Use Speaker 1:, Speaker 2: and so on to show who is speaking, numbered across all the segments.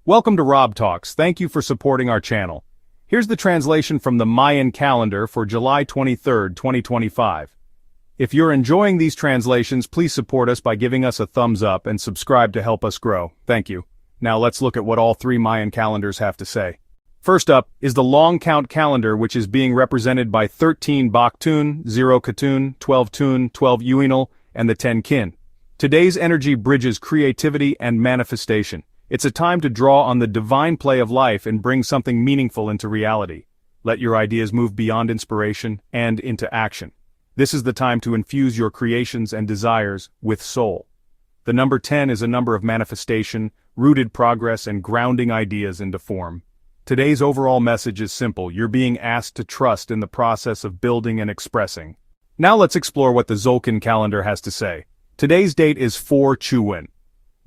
Speaker 1: Welcome to Rob Talks. Thank you for supporting our channel. Here's the translation from the Mayan Calendar for July 23, 2025. If you're enjoying these translations, please support us by giving us a thumbs up and subscribe to help us grow. Thank you. Now let's look at what all three Mayan calendars have to say. First up is the long count calendar, which is being represented by 13 Baktun, 0 Katun, 12 Tun, 12 Uinal, and the 10 Kin. Today's energy bridges creativity and manifestation. It's a time to draw on the divine play of life and bring something meaningful into reality. Let your ideas move beyond inspiration and into action. This is the time to infuse your creations and desires with soul. The number 10 is a number of manifestation, rooted progress, and grounding ideas into form. Today's overall message is simple: you're being asked to trust in the process of building and expressing. Now let's explore what the Tzolk'in calendar has to say. Today's date is 4 Chuin.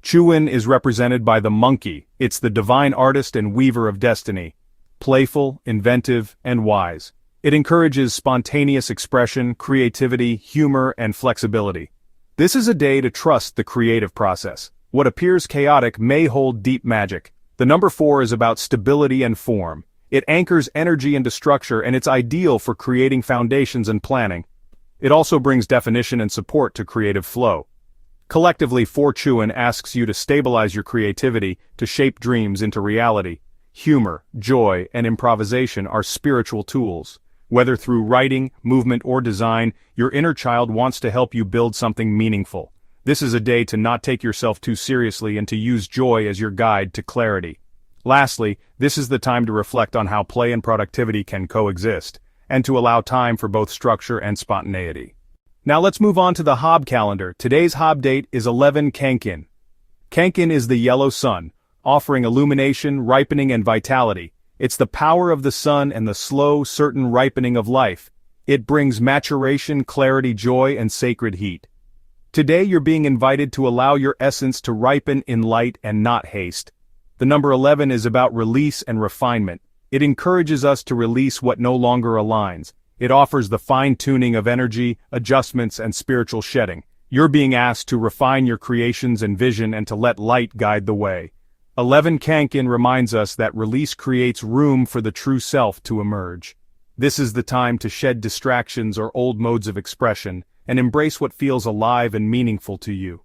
Speaker 1: Chuin is represented by the monkey. It's the divine artist and weaver of destiny. Playful, inventive, and wise. It encourages spontaneous expression, creativity, humor, and flexibility. This is a day to trust the creative process. What appears chaotic may hold deep magic. The number 4 is about stability and form. It anchors energy into structure, and it's ideal for creating foundations and planning. It also brings definition and support to creative flow. Collectively, 4 Chuin asks you to stabilize your creativity, to shape dreams into reality. Humor, joy, and improvisation are spiritual tools. Whether through writing, movement, or design, your inner child wants to help you build something meaningful. This is a day to not take yourself too seriously and to use joy as your guide to clarity. Lastly, this is the time to reflect on how play and productivity can coexist, and to allow time for both structure and spontaneity. Now let's move on to the Hob calendar. Today's Hob date is 11 Kankin. Kankin is the yellow sun, offering illumination, ripening, and vitality. It's the power of the sun and the slow, certain ripening of life. It brings maturation, clarity, joy, and sacred heat. Today you're being invited to allow your essence to ripen in light and not haste. The number 11 is about release and refinement. It encourages us to release what no longer aligns. It offers the fine-tuning of energy, adjustments, and spiritual shedding. You're being asked to refine your creations and vision and to let light guide the way. 11 Kankin reminds us that release creates room for the true self to emerge. This is the time to shed distractions or old modes of expression, and embrace what feels alive and meaningful to you.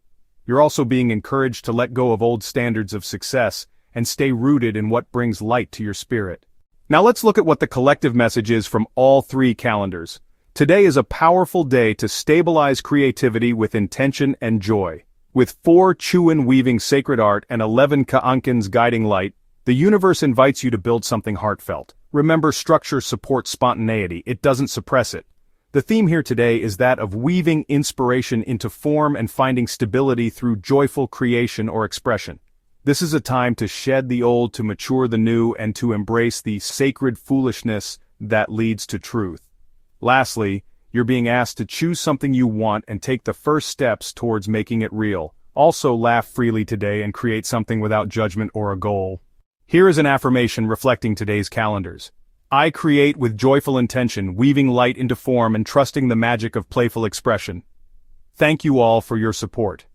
Speaker 1: You're also being encouraged to let go of old standards of success, and stay rooted in what brings light to your spirit. Now let's look at what the collective message is from all three calendars. Today is a powerful day to stabilize creativity with intention and joy. With 4 Chuin weaving sacred art and 11 Ka'ankins guiding light, the universe invites you to build something heartfelt. Remember, structure supports spontaneity, it doesn't suppress it. The theme here today is that of weaving inspiration into form and finding stability through joyful creation or expression. This is a time to shed the old, to mature the new, and to embrace the sacred foolishness that leads to truth. Lastly, you're being asked to choose something you want and take the first steps towards making it real. Also, laugh freely today and create something without judgment or a goal. Here is an affirmation reflecting today's calendars. I create with joyful intention, weaving light into form and trusting the magic of playful expression. Thank you all for your support.